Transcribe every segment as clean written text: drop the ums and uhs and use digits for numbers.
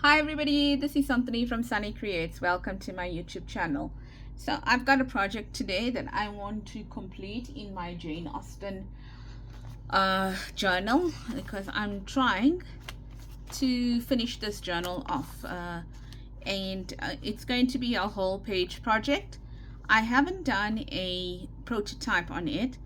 Hi everybody, this is Anthony from Sunny Creates. Welcome to my YouTube channel. So I've got a project today that I want to complete in my Jane Austen journal because I'm trying to finish this journal off and it's going to be a whole page project. I haven't done a prototype on it,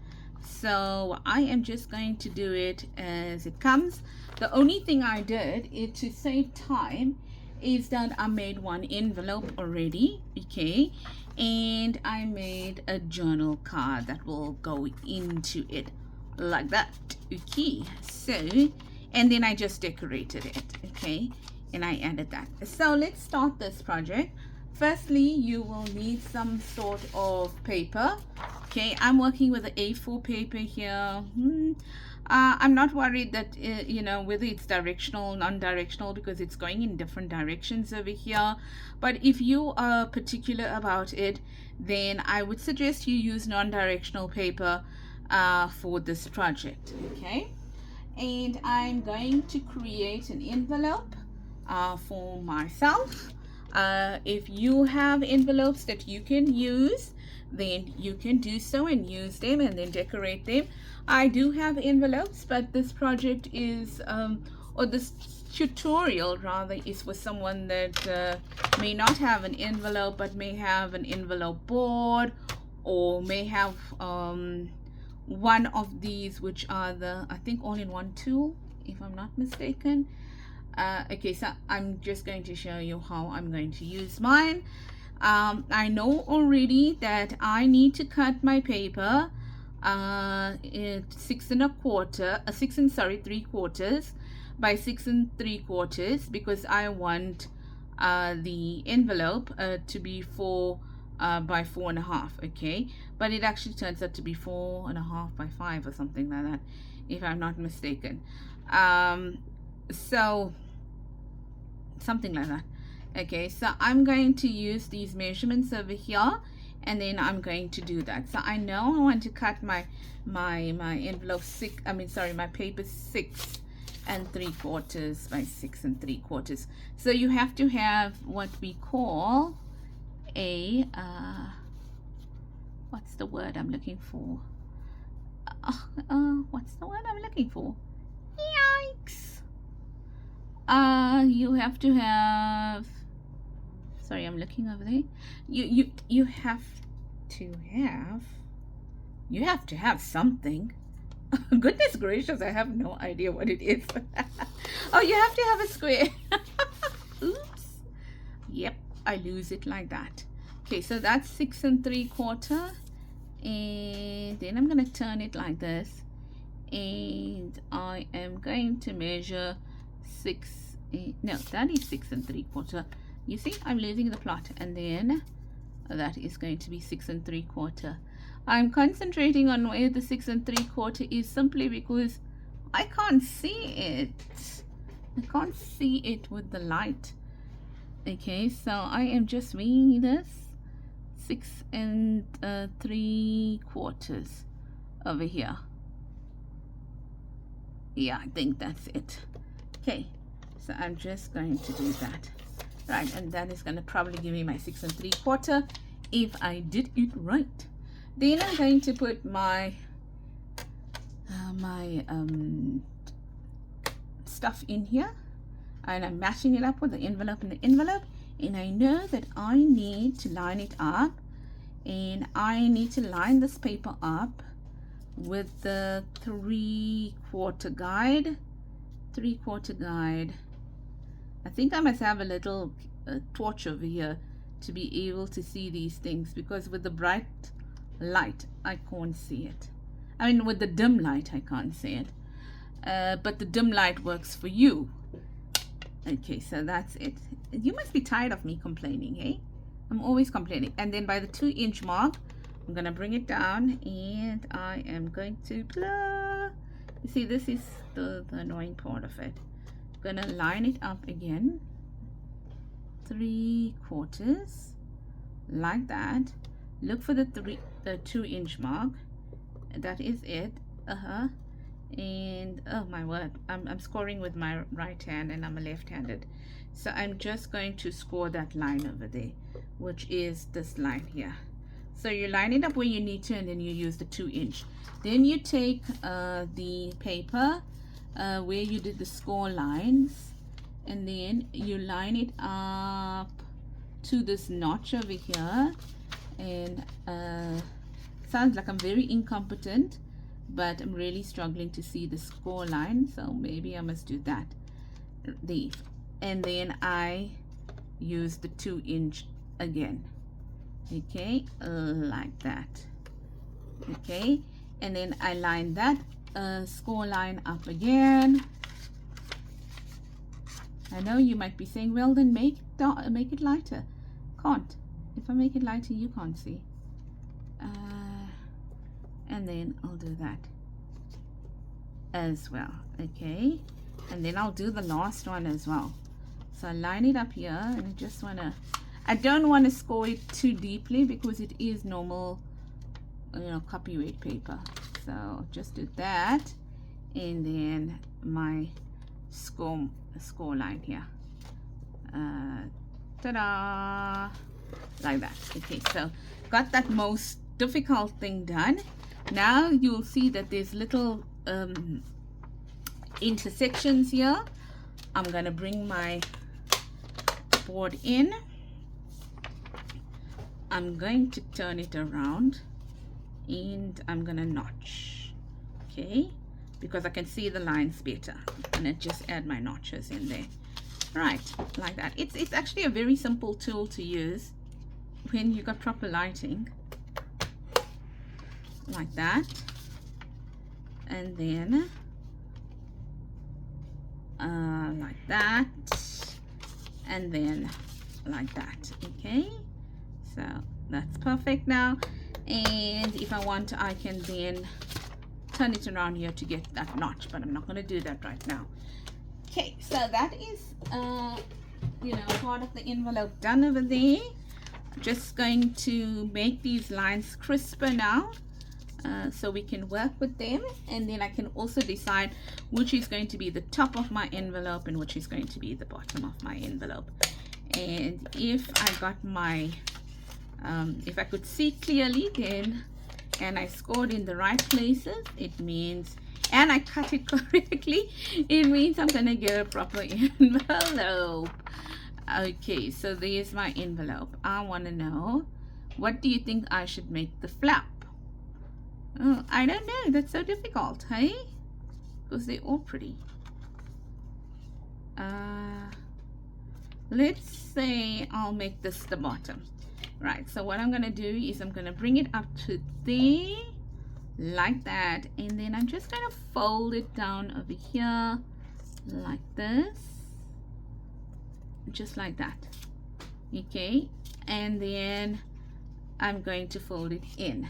so I am just going to do it as it comes. The only thing I did is to save time is that I made one envelope already, okay, and I made a journal card that will go into it like that, okay. So and then I just decorated it, okay, and I added that. So let's start this project. Firstly, you will need some sort of paper. Okay, I'm working with the A4 paper here. I'm not worried that whether it's directional, non-directional, because it's going in different directions over here. But if you are particular about it, then I would suggest you use non-directional paper for this project. Okay, and I'm going to create an envelope for myself. If you have envelopes that you can use, then you can do so and use them and then decorate them. I do have envelopes, but this project is or this tutorial rather is for someone that may not have an envelope but may have an envelope board, or may have one of these, which are the, I think, all-in-one tool, if I'm not mistaken. Okay, so I'm just going to show you how I'm going to use mine. I know already that I need to cut my paper at 6 and 3/4 by 6 3/4, because I want the envelope to be 4 by 4.5, okay, but it actually turns out to be 4.5 by 5 or something like that, if I'm not mistaken. So something like that. Okay, so I'm going to use these measurements over here, and then I'm going to do that. So I know I want to cut my envelope my paper 6 3/4 by 6 3/4. So you have to have what we call a what's the word I'm looking for? What's the word I'm looking for? Yikes! You have to have, sorry, I'm looking over there. You have to have something. Goodness gracious, I have no idea what it is. Oh, you have to have a square. Oops. Yep, I lose it like that. Okay, so that's 6 3/4, and then I'm gonna turn it like this, and I am going to measure 6, no, that is 6 3/4. You see, I'm losing the plot, and then that is going to be 6 3/4. I'm concentrating on where the 6 3/4 is simply because I can't see it. I can't see it with the light. Okay, so I am just weighing this 6 3/4 over here. Yeah, I think that's it. Okay, so I'm just going to do that, right, and that is going to probably give me my 6 3/4 if I did it right. Then I'm going to put my stuff in here, and I'm matching it up with the envelope and the envelope, and I know that I need to line it up, and I need to line this paper up with the 3/4 guide. 3/4 guide. I think I must have a little torch over here to be able to see these things, because with the bright light I can't see it. I mean, with the dim light I can't see it, but the dim light works for you. Okay, so that's it. You must be tired of me complaining, hey? I'm always complaining. And then by the 2-inch mark, I'm gonna bring it down, and I am going to plug. You see, this is the annoying part of it. I'm gonna line it up again, 3/4, like that. Look for the 2-inch mark. That is it. And oh my word, I'm scoring with my right hand and I'm a left-handed, so I'm just going to score that line over there, which is this line here. So you line it up where you need to, and then you use the 2-inch. Then you take the paper where you did the score lines, and then you line it up to this notch over here. And sounds like I'm very incompetent, but I'm really struggling to see the score line, so maybe I must do that. And then I use the 2-inch again, okay, like that, okay. And then I line that score line up again. I know you might be saying, well, then make it lighter. Can't. If I make it lighter, you can't see. And then I'll do that as well, okay. And then I'll do the last one as well. So I line it up here, and I don't want to score it too deeply because it is normal, you know, copyright paper. So just do that, and then my score line here, ta-da, like that. Okay, so got that most difficult thing done. Now you'll see that there's little intersections here. I'm gonna bring my board in. I'm going to turn it around, and I'm gonna notch, okay, because I can see the lines better. I'm gonna just add my notches in there, right, like that. It's actually a very simple tool to use when you got proper lighting, like that. And then like that, and then like that, okay. So that's perfect now. And if I want, I can then turn it around here to get that notch, but I'm not going to do that right now. Okay, so that is you know, part of the envelope done over there. Just going to make these lines crisper now, so we can work with them, and then I can also decide which is going to be the top of my envelope and which is going to be the bottom of my envelope. And if I got my if I could see clearly, then, and I scored in the right places, it means, and I cut it correctly, it means I'm gonna get a proper envelope. Okay, so there's my envelope. I want to know, what do you think I should make the flap? Oh, I don't know, that's so difficult, hey, because they're all pretty. Let's say I'll make this the bottom. Right, so what I'm gonna do is I'm gonna bring it up to there, like that, and then I'm just gonna fold it down over here like this, just like that, okay. And then I'm going to fold it in,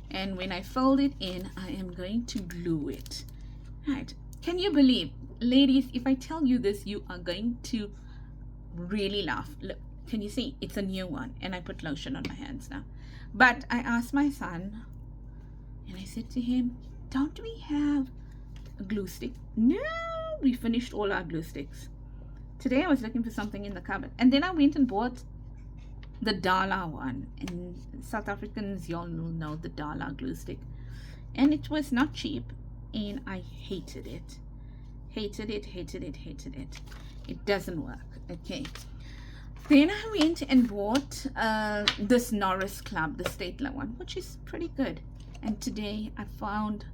and when I fold it in, I am going to glue it. Right, can you believe, ladies, if I tell you this, you are going to really laugh. Look, can you see? It's a new one, and I put lotion on my hands now. But I asked my son, and I said to him, don't we have a glue stick? No, we finished all our glue sticks. Today I was looking for something in the cupboard, and then I went and bought the Dala one, and South Africans, y'all will know the Dala glue stick, and it was not cheap, and I hated it. Hated it. It doesn't work, okay. Then I went and bought this Norris Club, the Statler one, which is pretty good. And today I found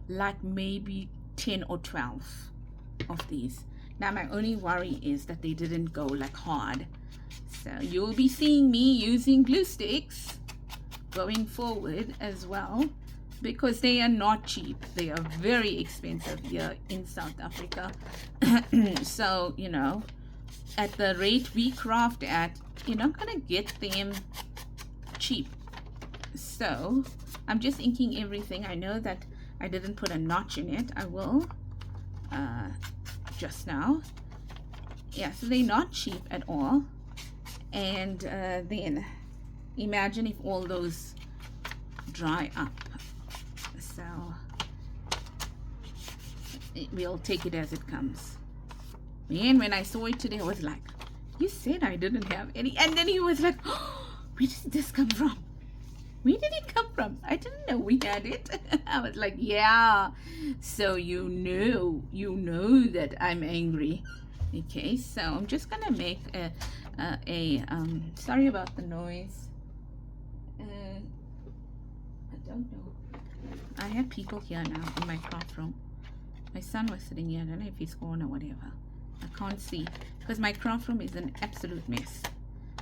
like maybe 10 or 12 of these. Now my only worry is that they didn't go like hard. So you'll be seeing me using glue sticks going forward as well, because they are not cheap. They are very expensive here in South Africa. So, you know, at the rate we craft at, you're not gonna get them cheap. So I'm just inking everything. I know that I didn't put a notch in it. I will just now. Yeah, so they're not cheap at all. And then imagine if all those dry up. So we'll take it as it comes. And when I saw it today, I was like, you said I didn't have any. And then he was like, oh, where did this come from? Where did it come from? I didn't know we had it. I was like, yeah. So you know that I'm angry. Okay, so I'm just gonna make sorry about the noise. I don't know. I have people here now in my craft room. My son was sitting here. I don't know if he's gone or whatever. I can't see because my craft room is an absolute mess.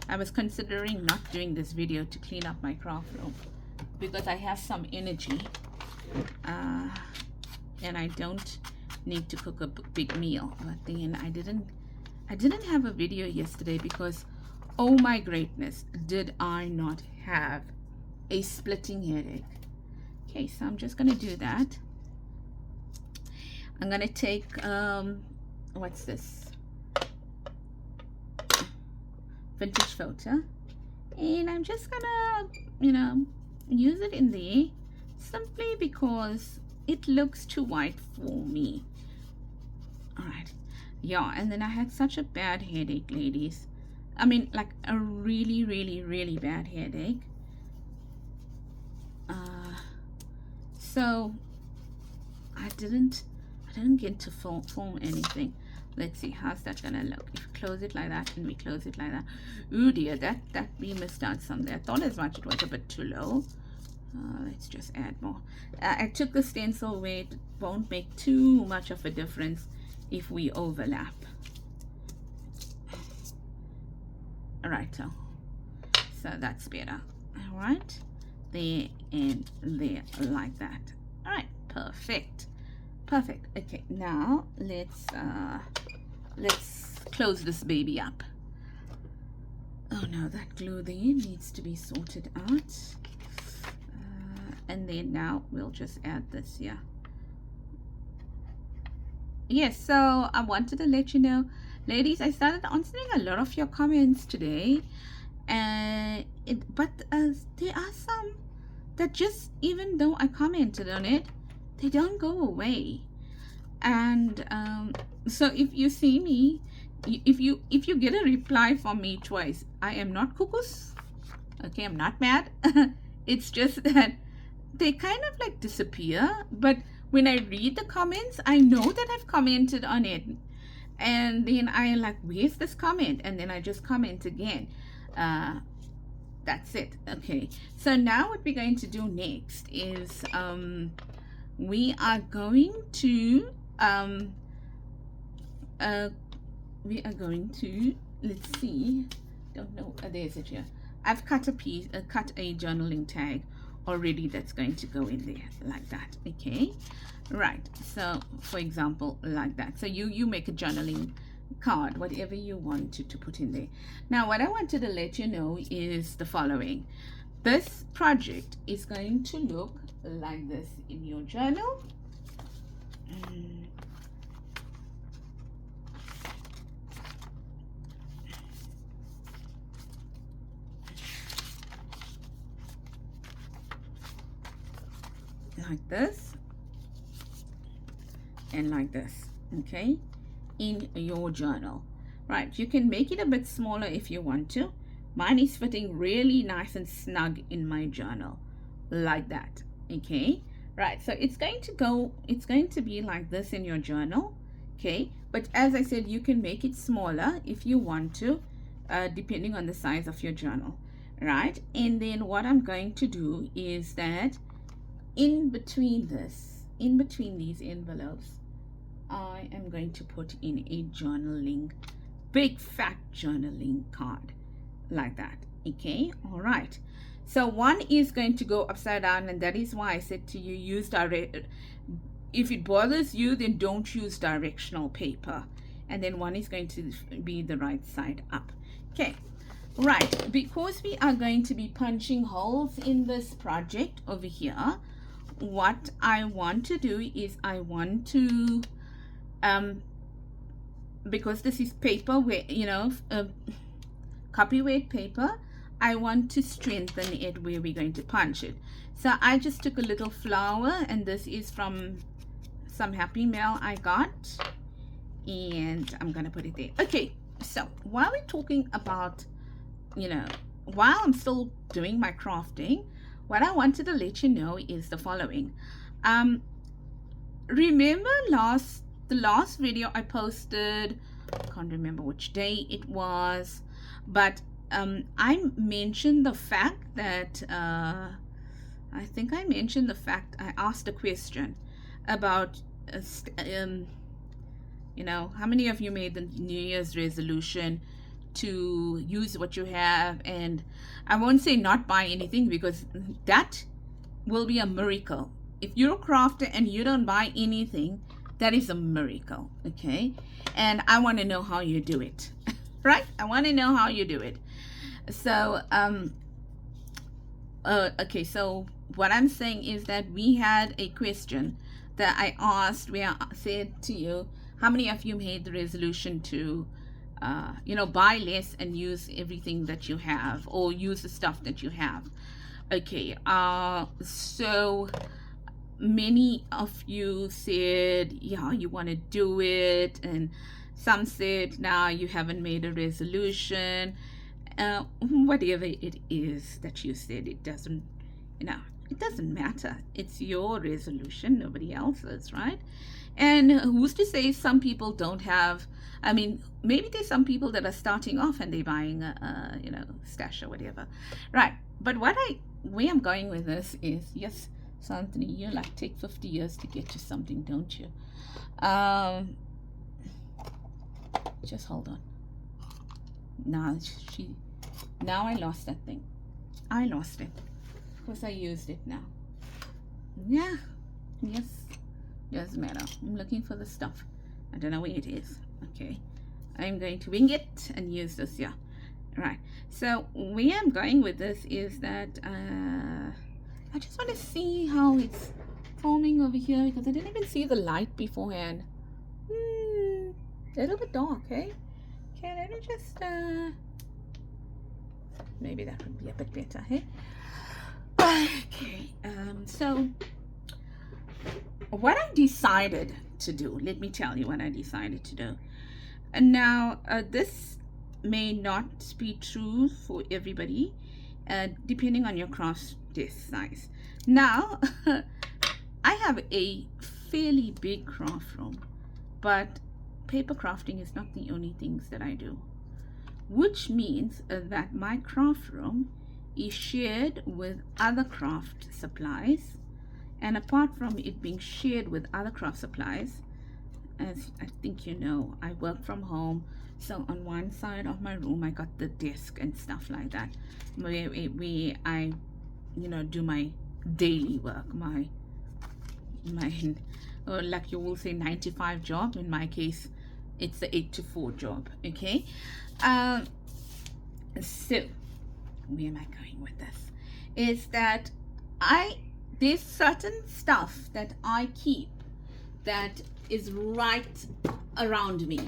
I was considering not doing this video to clean up my craft room because I have some energy and I don't need to cook a big meal. But then I didn't have a video yesterday because, oh my greatness, did I not have a splitting headache. Okay, so I'm just gonna do that. I'm gonna take what's this, vintage photo, and I'm just gonna use it in there simply because it looks too white for me. All right, yeah. And then I had such a bad headache, ladies. I mean, like a really bad headache. So I didn't get to film anything. Let's see, how's that gonna look if we close it like that and we close it like that. Oh dear, that we missed out some there. I thought as much it was a bit too low. Let's just add more. I took the stencil where it won't make too much of a difference if we overlap. All right, so that's better. All right, there and there, like that. All right, perfect. Okay, now let's close this baby up. Oh no, that glue there needs to be sorted out. And then now we'll just add this here. Yes, so I wanted to let you know, ladies, I started answering a lot of your comments today, but there are some that just, even though I commented on it, they don't go away. And so if you see me, if you get a reply from me twice, I am not cuckoo. Okay, I'm not mad. It's just that they kind of like disappear, but when I read the comments, I know that I've commented on it, and then I like, where's this comment? And then I just comment again. That's it. Okay, so now what we're going to do next is we are going to let's see, don't know, there's it here. I've cut a journaling tag already that's going to go in there like that. Okay, right, so for example like that. So you make a journaling card, whatever you want to put in there. Now what I wanted to let you know is the following. This project is going to look like this in your journal. Like this and like this, okay, in your journal. Right, you can make it a bit smaller if you want to. Mine is fitting really nice and snug in my journal like that. Okay, right, so it's going to be like this in your journal. Okay, but as I said, you can make it smaller if you want to, depending on the size of your journal. Right, and then what I'm going to do is that in between these envelopes, I am going to put in a journaling, big fat journaling card like that. Okay, all right, so one is going to go upside down, and that is why I said to you, use if it bothers you, then don't use directional paper. And then one is going to be the right side up. Okay, right, because we are going to be punching holes in this project over here, what I want to do is I want to because this is paper where copyright paper, I want to strengthen it where we're going to punch it. So I just took a little flour, and this is from some happy mail I got, and I'm gonna put it there. Okay, so while we're talking about, while I'm still doing my crafting, what I wanted to let you know is the following. Remember the last video I posted, I can't remember which day it was, but I mentioned the fact that I think I mentioned the fact I asked a question about how many of you made the New Year's resolution to use what you have, and I won't say not buy anything, because that will be a miracle. If you're a crafter and you don't buy anything, that is a miracle. Okay, and I want to know how you do it. Right, I want to know how you do it. So okay, so what I'm saying is that we had a question that I asked where I said to you, how many of you made the resolution to buy less and use everything that you have, or use the stuff that you have? Okay, so many of you said, yeah, you want to do it, and some said, now you haven't made a resolution. Whatever it is that you said, it doesn't matter. It's your resolution, nobody else's, right? And who's to say some people don't have, maybe there's some people that are starting off and they're buying a stash or whatever, right? But where I'm going with this is, yes, Anthony, you take 50 years to get to something, don't you? Just hold on. Now I lost that thing. I lost it because I used it now. Yeah, yes, doesn't matter. I'm looking for the stuff. I don't know where it is. Okay, I'm going to wing it and use this. Yeah, right. So where I'm going with this is that I just want to see how it's forming over here, because I didn't even see the light beforehand. A little bit dark, eh? Okay, let me just maybe that would be a bit better, hey? Okay, so what I decided to do, let me tell you what I decided to do. And now this may not be true for everybody, depending on your craft desk size. Now I have a fairly big craft room, but paper crafting is not the only things that I do, which means that my craft room is shared with other craft supplies. And apart from it being shared with other craft supplies, as I think you know, I work from home. So on one side of my room, I got the desk and stuff like that, where I, do my daily work, my or like you will say 9-to-5 job. In my case, it's the 8-to-4 job. Okay, so where am I going with this? Is that there's certain stuff that I keep that is right around me.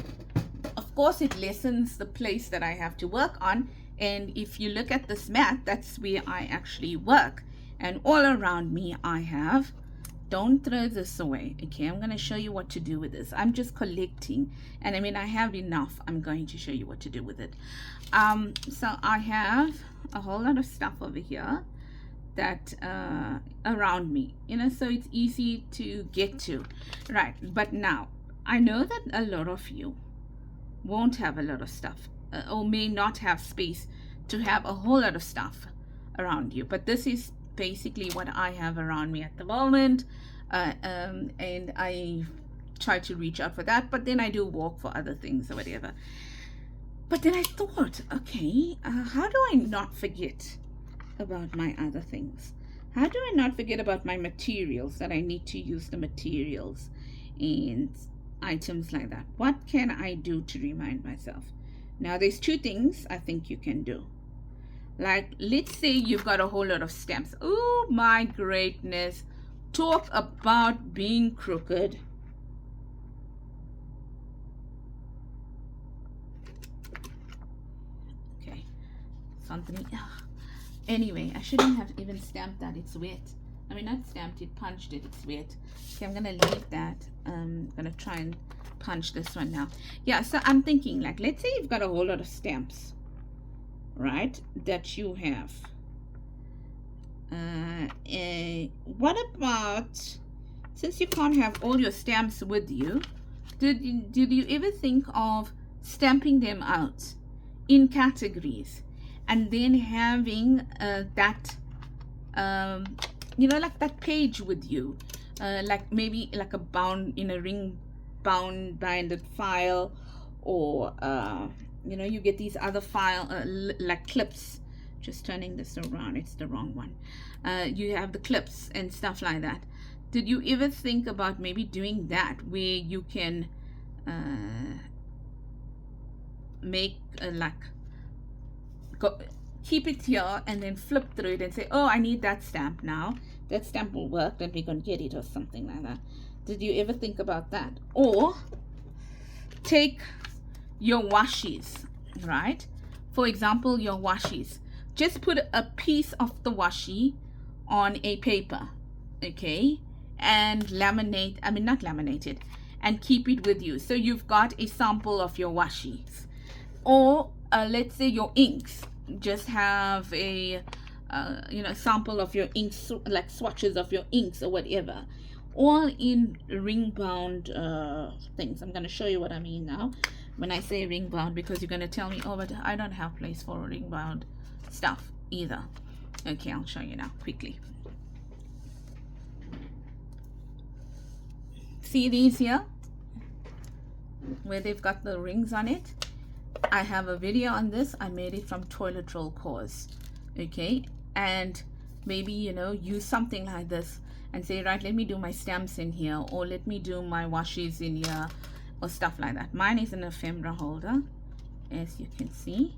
Of course, it lessens the place that I have to work on. And if you look at this mat, that's where I actually work. And all around me I have, don't throw this away. Okay, I'm going to show you what to do with this. I'm just collecting, and I have enough. I'm going to show you what to do with it. So I have a whole lot of stuff over here that around me, so it's easy to get to, right? But now I know that a lot of you won't have a lot of stuff, or may not have space to have a whole lot of stuff around you, but this is basically what I have around me at the moment, and I try to reach out for that, but then I do walk for other things or whatever. But then I thought, okay, how do I not forget about my other things? How do I not forget about my materials, that I need to use the materials and items like that? What can I do to remind myself? Now there's two things I think you can do. Like, let's say you've got a whole lot of stamps. Oh my greatness, talk about being crooked. Okay, something. Anyway, I shouldn't have even stamped that, it's wet. I mean, not stamped it, punched it. It's weird. Okay, I'm gonna leave that. I'm gonna try and punch this one now. Yeah, so I'm thinking, like, let's say you've got a whole lot of stamps, right, that you have. What about, since you can't have all your stamps with you, did you ever think of stamping them out in categories and then having that you know, like that page with you, like maybe like a bound, in a ring bound binded file, or you know, you get these other file like clips. Just turning this around, it's the wrong one. You have the clips and stuff like that. Did you ever think about maybe doing that, where you can make like go keep it here and then flip through it and say, oh, I need that stamp now, that stamp will work, then we're going to get it, or something like that? Did you ever think about that? Or take your washies, right? For example, your washies, just put a piece of the washi on a paper, okay, and laminate, I mean not laminate it, and keep it with you, so you've got a sample of your washies. Or let's say your inks, just have a you know, sample of your inks, like swatches of your inks or whatever, all in ring bound things. I'm going to show you what I mean now when I say ring bound, because you're going to tell me, oh, but I don't have place for ring bound stuff either. Okay, I'll show you now quickly. See these here where they've got the rings on it? I have a video on this. I made it from toilet roll cores. Okay, and maybe, you know, use something like this and say, right, let me do my stamps in here, or let me do my washes in here, or stuff like that. Mine is an ephemera holder, as you can see,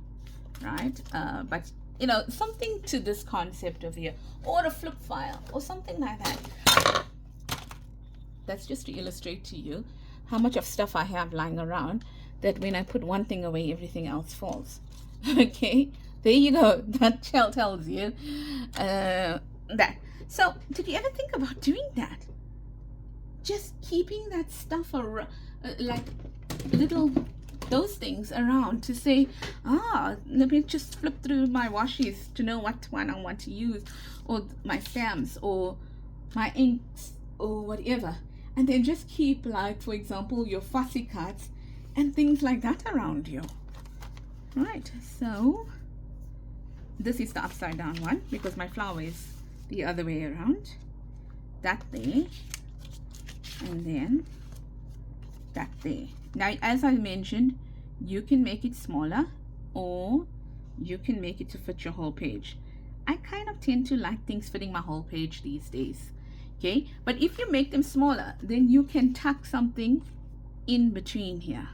right? But you know, something to this concept of here, or a flip file or something like that. That's just to illustrate to you how much of stuff I have lying around, that when I put one thing away, everything else falls. Okay, there you go. That tells you that. So did you ever think about doing that? Just keeping that stuff around, like little those things around, to say, ah, let me just flip through my washes to know what one I want to use, or my stamps, or my inks, or whatever. And then just keep, like, for example, your fussy cuts and things like that around you. Right, so this is the upside down one, because my flower is the other way around. That there, and then that there. Now, as I mentioned, you can make it smaller, or you can make it to fit your whole page. I kind of tend to like things fitting my whole page these days. Okay, but if you make them smaller, then you can tuck something in between here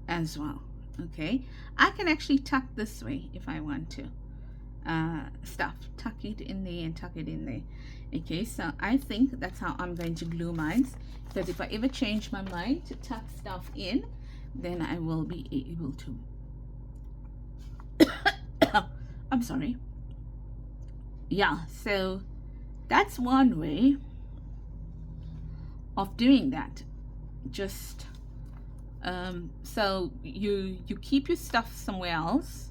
as well. Okay, I can actually tuck this way if I want to. Tuck it in there and tuck it in there. Okay, so I think that's how I'm going to glue mine, because if I ever change my mind to tuck stuff in, then I will be able to. I'm sorry. Yeah, so that's one way of doing that. Just so you keep your stuff somewhere else,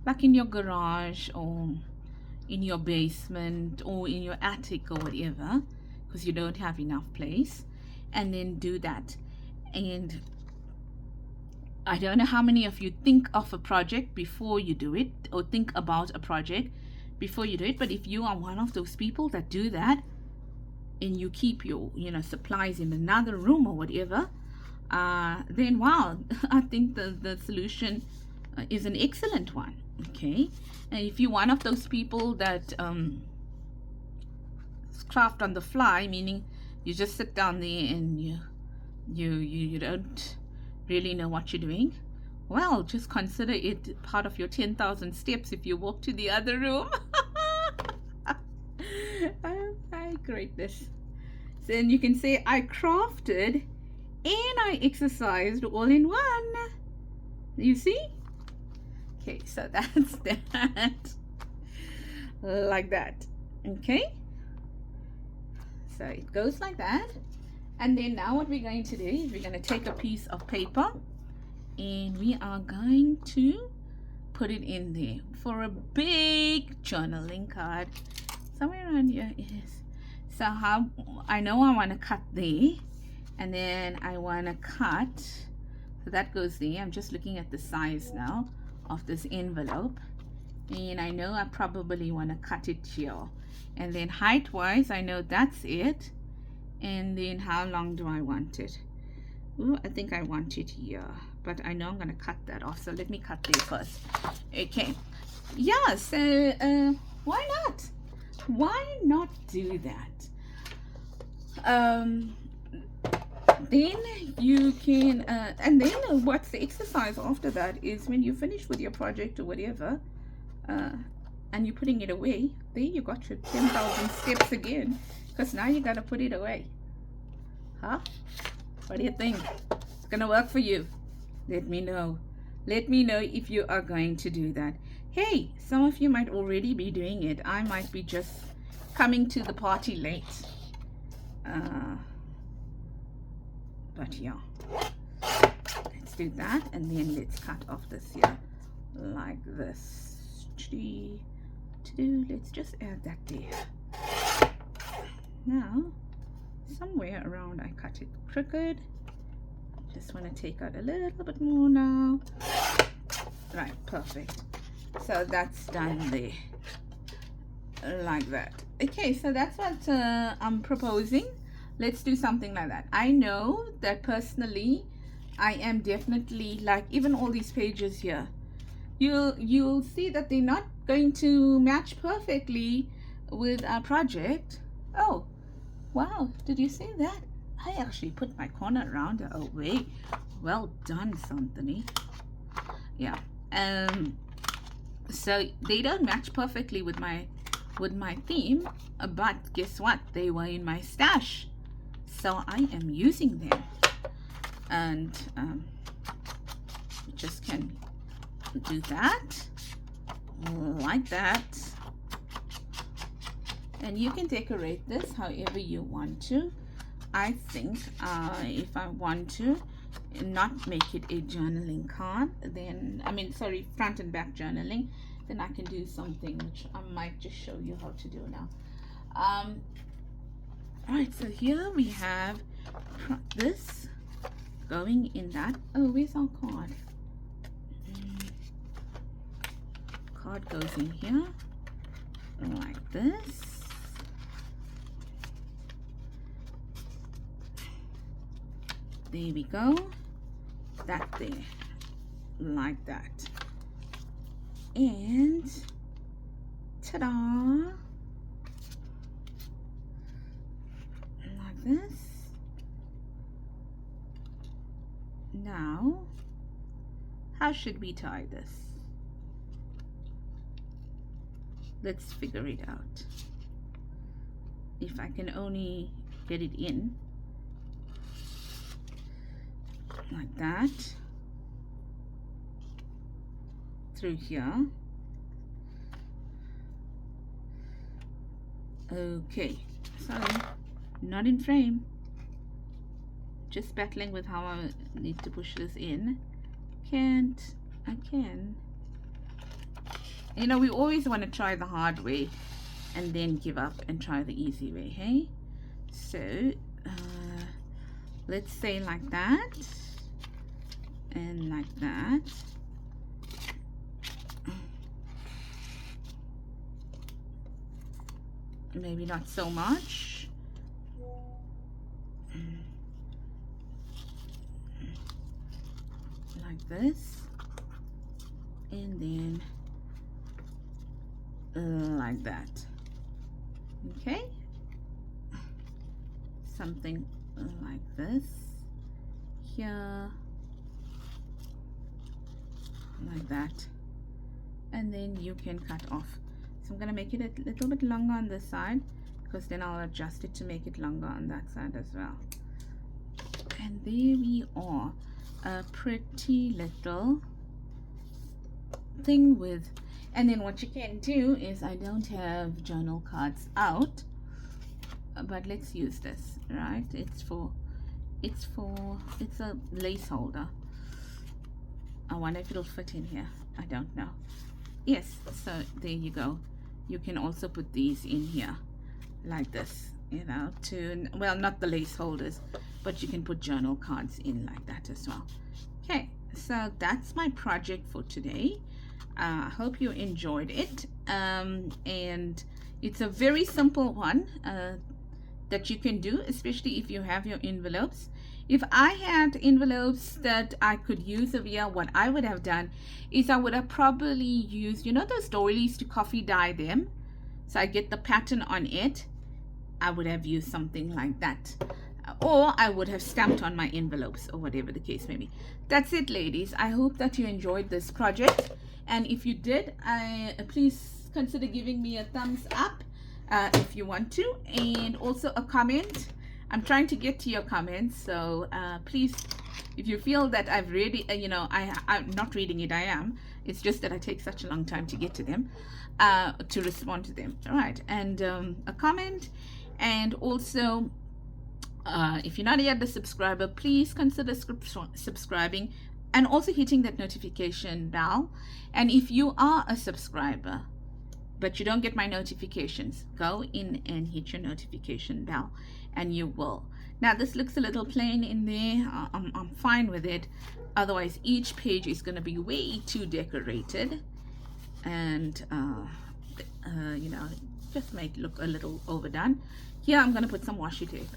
like in your garage, or in your basement, or in your attic, or whatever, because you don't have enough place, and then do that. And I don't know how many of you think of a project before you do it, or think about a project before you do it, but if you are one of those people that do that, and you keep your, you know, supplies in another room or whatever, then wow, I think the solution is an excellent one. Okay, and if you're one of those people that craft on the fly, meaning you just sit down there and you don't really know what you're doing, well, just consider it part of your 10,000 steps if you walk to the other room. Oh my greatness. So then you can say, I crafted and I exercised all in one. You see? Okay, so that's that. Like that. Okay? So it goes like that. And then now what we're going to do is we're going to take a piece of paper and we are going to put it in there for a big journaling card. Somewhere around here is. So how I know I want to cut there, and then I want to cut, so that goes there. I'm just looking at the size now of this envelope, and I know I probably want to cut it here. And then height wise, I know that's it. And then how long do I want it? Ooh, I think I want it here, but I know I'm going to cut that off, so let me cut there first. Okay, yeah, so why not do that? Then you can and then what's the exercise after that is when you finish with your project or whatever, and you're putting it away, there you got your 10,000 steps again, because now you got to put it away. What do you think? It's gonna work for you? Let me know if you are going to do that. Hey, some of you might already be doing it. I might be just coming to the party late, but yeah, let's do that. And then let's cut off this here like this. Let's just add that there. Now somewhere around I cut it crooked. Just want to take out a little bit more now. Right, perfect. So that's done there, like that. Okay, so that's what I'm proposing. Let's do something like that. I know that personally I am definitely, like, even all these pages here, you'll see that they're not going to match perfectly with our project. Oh wow, did you see that? I actually put my corner around it. Oh wait, well done, Anthony. Yeah, so they don't match perfectly with my theme, but guess what, they were in my stash, so I am using them. And you just can do that like that, and you can decorate this however you want to. I think if I want to not make it a journaling card, then front and back journaling, then I can do something which I might just show you how to do now. Alright, so here we have this going in that. Oh, where's our card? Card goes in here like this. There we go. That there, like that. And ta-da! Like this. Now, how should we tie this? Let's figure it out. If I can only get it in like that through here. Okay, sorry, not in frame, just battling with how I need to push this in. I can, you know, we always want to try the hard way and then give up and try the easy way, hey? So let's say like that and like that. Maybe not so much. Like this. And then like that. Okay? Something like this. Here. Like that. And then you can cut off. So I'm going to make it a little bit longer on this side, because then I'll adjust it to make it longer on that side as well. And there we are, a pretty little thing with, and then what you can do is, I don't have journal cards out, but let's use this, right? It's a lace holder. I wonder if it'll fit in here. I don't know. Yes, so there you go. You can also put these in here like this, you know, to, well, not the lace holders, but you can put journal cards in like that as well. Okay, so that's my project for today. I hope you enjoyed it, and it's a very simple one that you can do, especially if you have your envelopes. If I had envelopes that I could use over here, what I would have done is I would have probably used, you know, those doilies to coffee dye them, so I get the pattern on it. I would have used something like that, or I would have stamped on my envelopes, or whatever the case may be. That's it, ladies. I hope that you enjoyed this project, and if you did, please consider giving me a thumbs up if you want to, and also a comment. I'm trying to get to your comments, so please, if you feel that I've really, you know, I'm not reading it, I am. It's just that I take such a long time to get to them, to respond to them. All right, and a comment, and also, if you're not yet a subscriber, please consider subscribing, and also hitting that notification bell. And if you are a subscriber, but you don't get my notifications, go in and hit your notification bell, and you will. Now this looks a little plain in there. I'm fine with it. Otherwise, each page is going to be way too decorated, and you know, just make it look a little overdone. Here I'm going to put some washi tape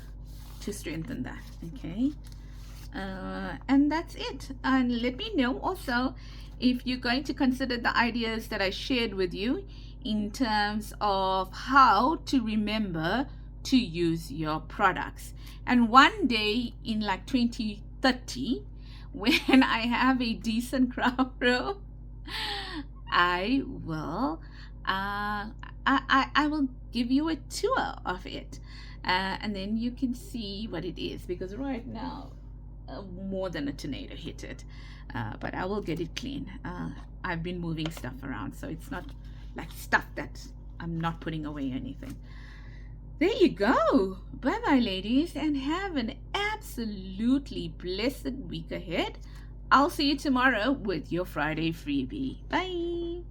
to strengthen that. Okay, and that's it. And let me know also if you're going to consider the ideas that I shared with you in terms of how to remember to use your products. And one day in like 2030, when I have a decent craft room, I will I will give you a tour of it, and then you can see what it is, because right now more than a tornado hit it, but I will get it clean. I've been moving stuff around, so it's not like stuff that I'm not putting away or anything. There you go. Bye bye, ladies, and have an absolutely blessed week ahead. I'll see you tomorrow with your Friday freebie. Bye.